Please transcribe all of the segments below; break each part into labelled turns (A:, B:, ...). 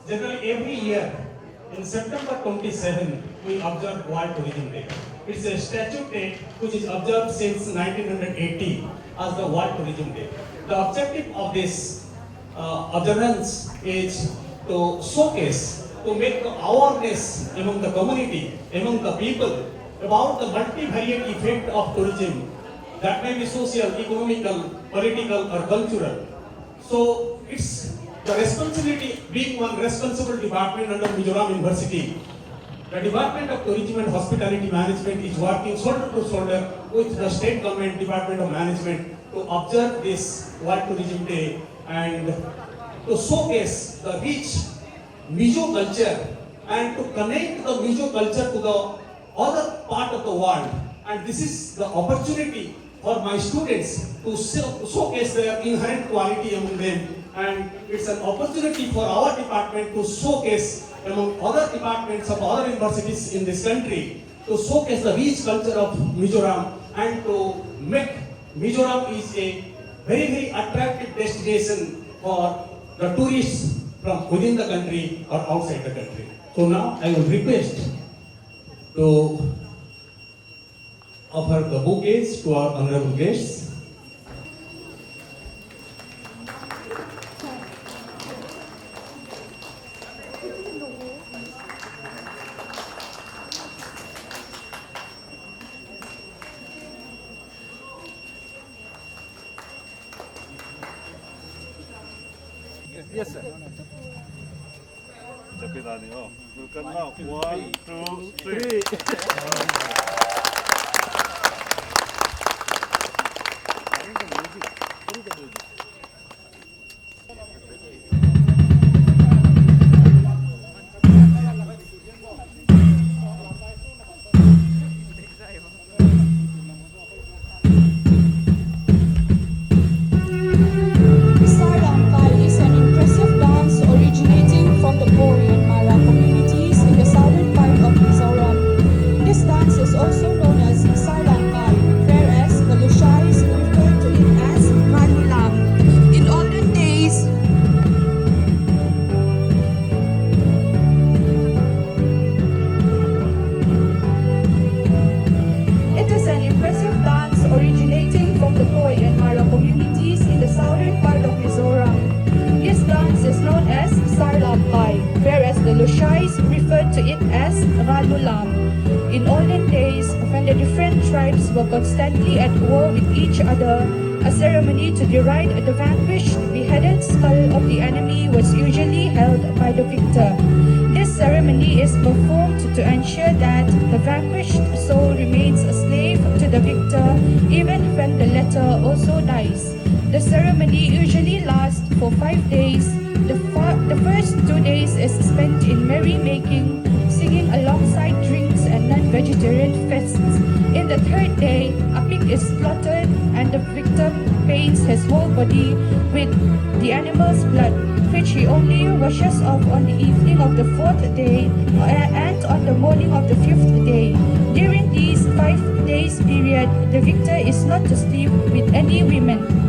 A: Generally, every year in September 27, we observe World Tourism Day. It's a statute date which is observed since 1980 as the World Tourism Day. The objective of this observance is to showcase, to make the awareness among the community, among the people about the multivariate effect of tourism that may be social, economical, political or cultural. So it's the responsibility, being one responsible department under Mizoram University, the Department of Tourism and Hospitality Management is working shoulder to shoulder with the State Government Department of Management to observe this World Tourism Day and to showcase the rich Mizo culture and to connect the Mizo culture to the other part of the world. And this is the opportunity for my students to showcase their inherent quality among them, and it's an opportunity for our department to showcase among other departments of other universities in this country to showcase the rich culture of Mizoram and to make Mizoram is a very, very attractive destination for the tourists from within the country or outside the country. So now I will request to offer the bouquets to our honorable guests.
B: Yes, sir. One, two, three.
C: In olden days, when the different tribes were constantly at war with each other, a ceremony to deride the vanquished, beheaded skull of the enemy was usually held by the victor. This ceremony is performed to ensure that the vanquished soul remains a slave to the victor even when the latter also dies. The ceremony usually lasts for 5 days. The first 2 days is spent in merrymaking, singing alongside drinks and non-vegetarian feasts. In the third day, a pig is slaughtered and the victim paints his whole body with the animal's blood, which he only washes off on the evening of the 4th day and on the morning of the 5th day. During these 5 days period, the victor is not to sleep with any women.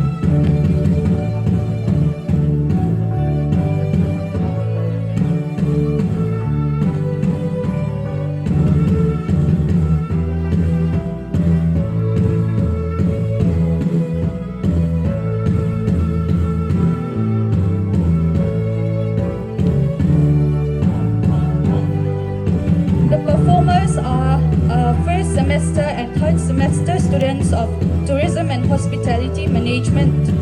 C: First semester and third semester students of Tourism and Hospitality Management.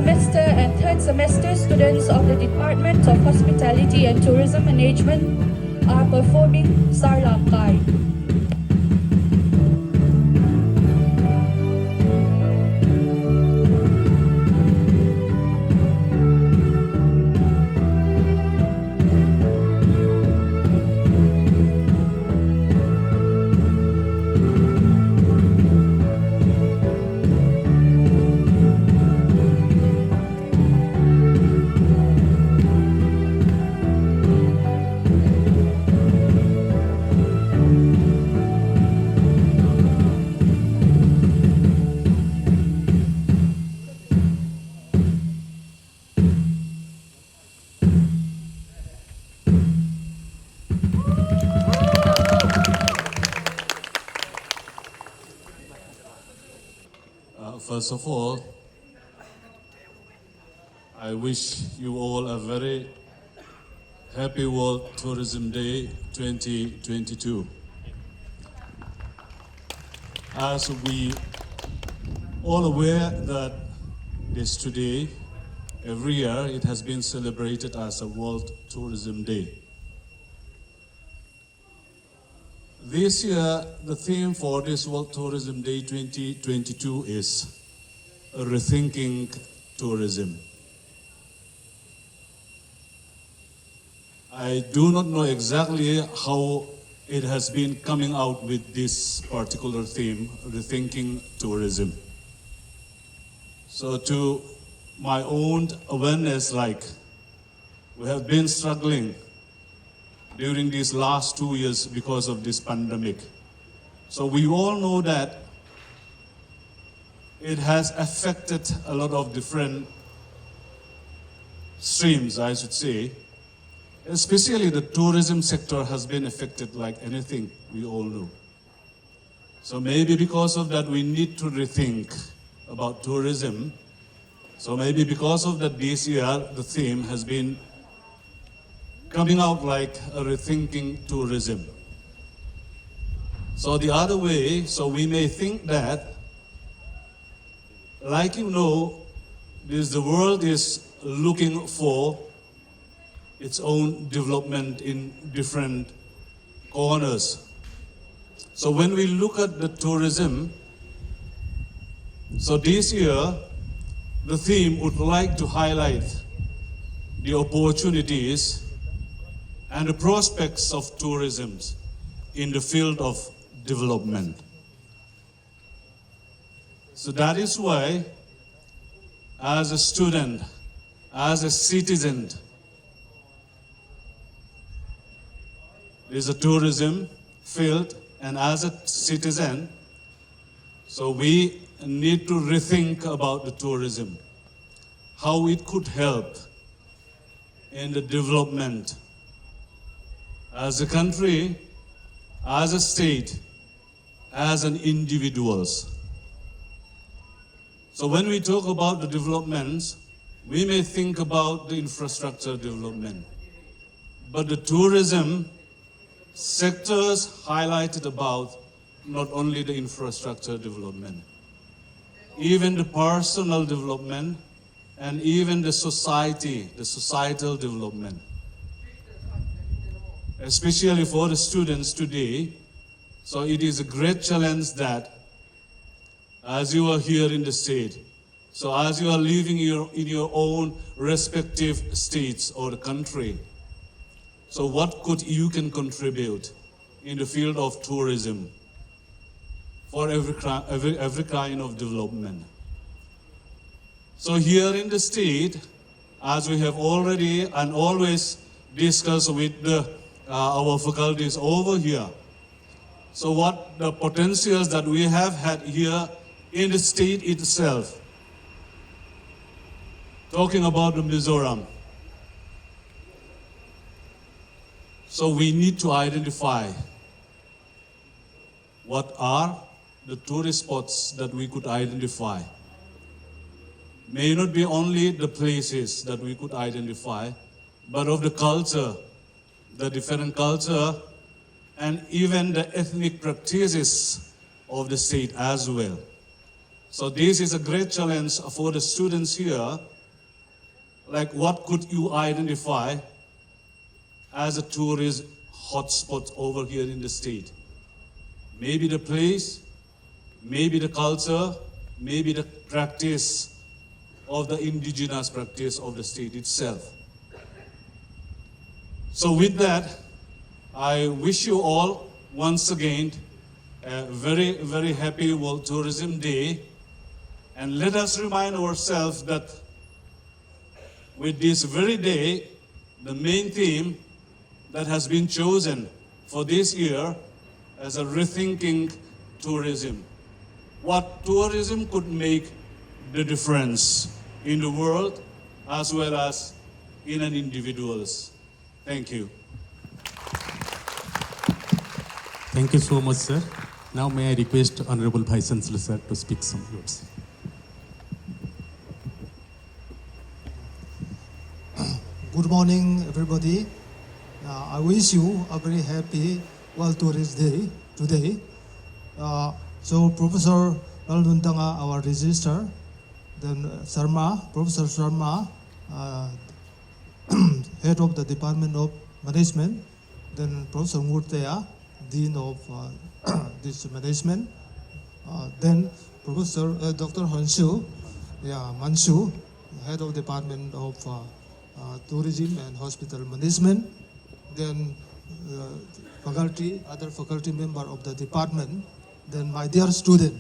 C: semester and third semester students of the Department of Hospitality and Tourism Management are performing Sarlakai.
D: First of all, I wish you all a very happy World Tourism Day 2022. As we all aware that this today, every year it has been celebrated as a World Tourism Day. This year, the theme for this World Tourism Day 2022 is Rethinking Tourism. I do not know exactly how it has been coming out with this particular theme, Rethinking Tourism. So to my own awareness, we have been struggling during these last 2 years because of this pandemic. So we all know that it has affected a lot of different streams, I should say. Especially the tourism sector has been affected like anything, we all know. So maybe because of that, we need to rethink about tourism. So maybe because of that, this year, the theme has been coming out like a rethinking tourism. So the other way, so we may think that, like you know, the world is looking for its own development in different corners. So when we look at the tourism, so this year, the theme would like to highlight the opportunities and the prospects of tourism in the field of development. So that is why, as a student, as a citizen, there's a tourism field, and as a citizen, so we need to rethink about the tourism, how it could help in the development as a country, as a state, as an individuals. So when we talk about the developments, we may think about the infrastructure development, but the tourism sectors highlighted about not only the infrastructure development, even the personal development, and even the society, the societal development. Especially for the students today, so it is a great challenge that as you are here in the state, so as you are living in your own respective states or the country, so what could you can contribute in the field of tourism for every kind of development? So here in the state, as we have already and always discussed with our faculties over here, so what the potentials that we have had here in the state itself, talking about the Mizoram. So we need to identify what are the tourist spots that we could identify. May not be only the places that we could identify, but of the culture, the different culture, and even the ethnic practices of the state as well. So this is a great challenge for the students here like what could you identify as a tourist hotspot over here in the state? Maybe the place, maybe the culture, maybe the practice of the indigenous practice of the state itself. So with that, I wish you all once again a very, very happy World Tourism Day. And let us remind ourselves that with this very day, the main theme that has been chosen for this year as a Rethinking Tourism. What tourism could make the difference in the world as well as in an individuals. Thank you.
E: Thank you so much, sir. Now may I request Honorable Vice Chancellor, sir, to speak some words.
F: Good morning, everybody. I wish you a very happy World Tourist Day today. So Professor Nalduntanga, our registrar, then Professor Sharma, head of the Department of Management, then Professor Murtaya, Dean of this management, then Professor Dr. Hanshu, Manshu, head of Department of Tourism and Hospital Management, then other faculty member of the department, then my dear student.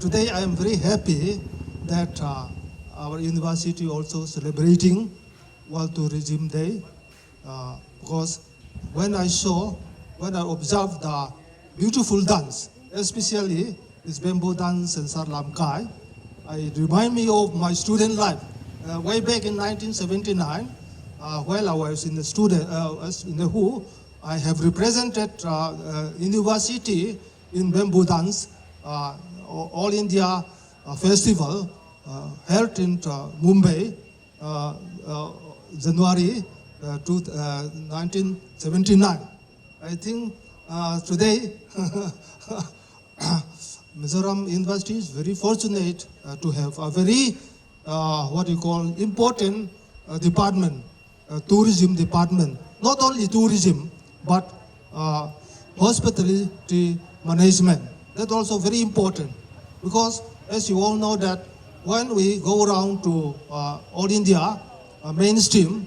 F: Today I am very happy that our university also celebrating World Tourism Day because when I observed the beautiful dance, especially this bamboo dance and Sarlam Kai, it remind me of my student life. Way back in 1979, while I was in the in the WHO, I have represented university in bamboo dance, All India Festival held in Mumbai, January 1979. I think today Mizoram University is very fortunate to have a very important department, tourism department. Not only tourism, but hospitality management. That's also very important because as you all know that when we go around to all India mainstream,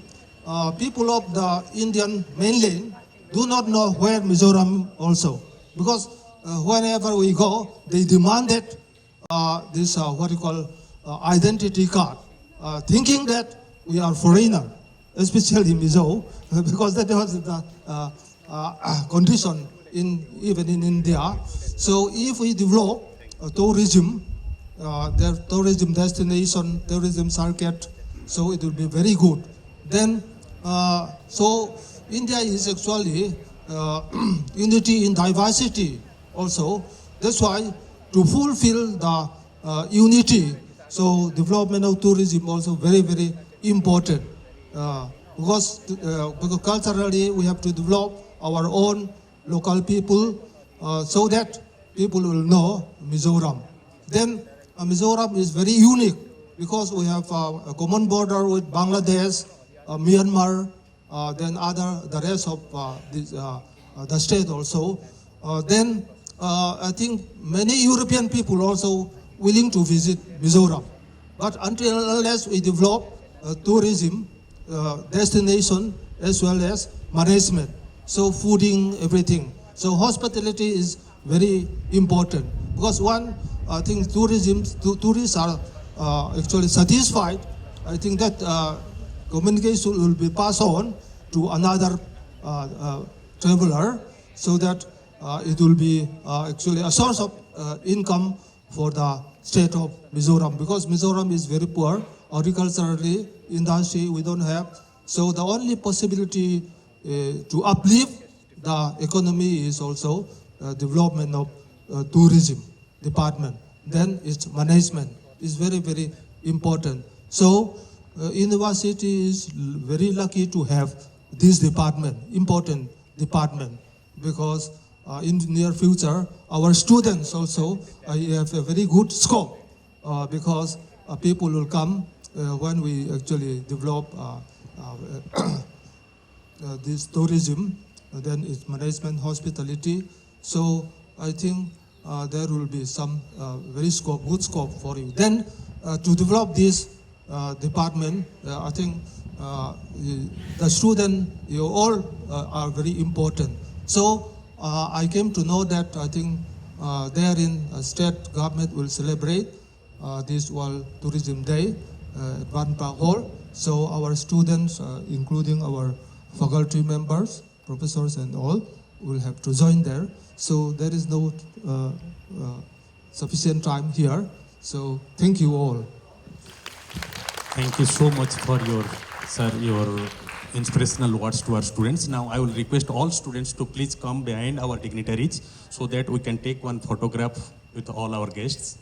F: people of the Indian mainland do not know where Mizoram also because whenever we go, they demanded this identity card, thinking that we are foreigner, especially Mizo, because that was the condition even in India. So if we develop tourism, their tourism destination, tourism circuit, so it will be very good. Then, so India is actually unity in diversity also. That's why to fulfill the unity, so development of tourism also very, very important. Because culturally we have to develop our own local people so that people will know Mizoram. Then Mizoram is very unique because we have a common border with Bangladesh, Myanmar, then the rest of the state also. Then I think many European people also willing to visit Mizoram. But unless we develop tourism destination as well as management, so fooding, everything. So hospitality is very important because I think tourists are actually satisfied. I think that communication will be passed on to another traveler so that it will be actually a source of income for the state of Mizoram because Mizoram is very poor agriculturally, industry we don't have. So the only possibility to uplift the economy is also development of tourism department. Then its management is very, very important. So university is very lucky to have this department, important department, because in the near future, our students also have a very good scope because people will come when we actually develop this tourism, then it's management, hospitality. So I think there will be some good scope for you. Then to develop this department, I think the student, you all are very important. So I came to know that I think therein state government will celebrate this World Tourism Day at Van Park Hall. So our students, including our faculty members, professors and all, will have to join there. So there is no sufficient time here. So thank you all.
E: Thank you so much for your, sir, your inspirational words to our students. Now I will request all students to please come behind our dignitaries so that we can take one photograph with all our guests.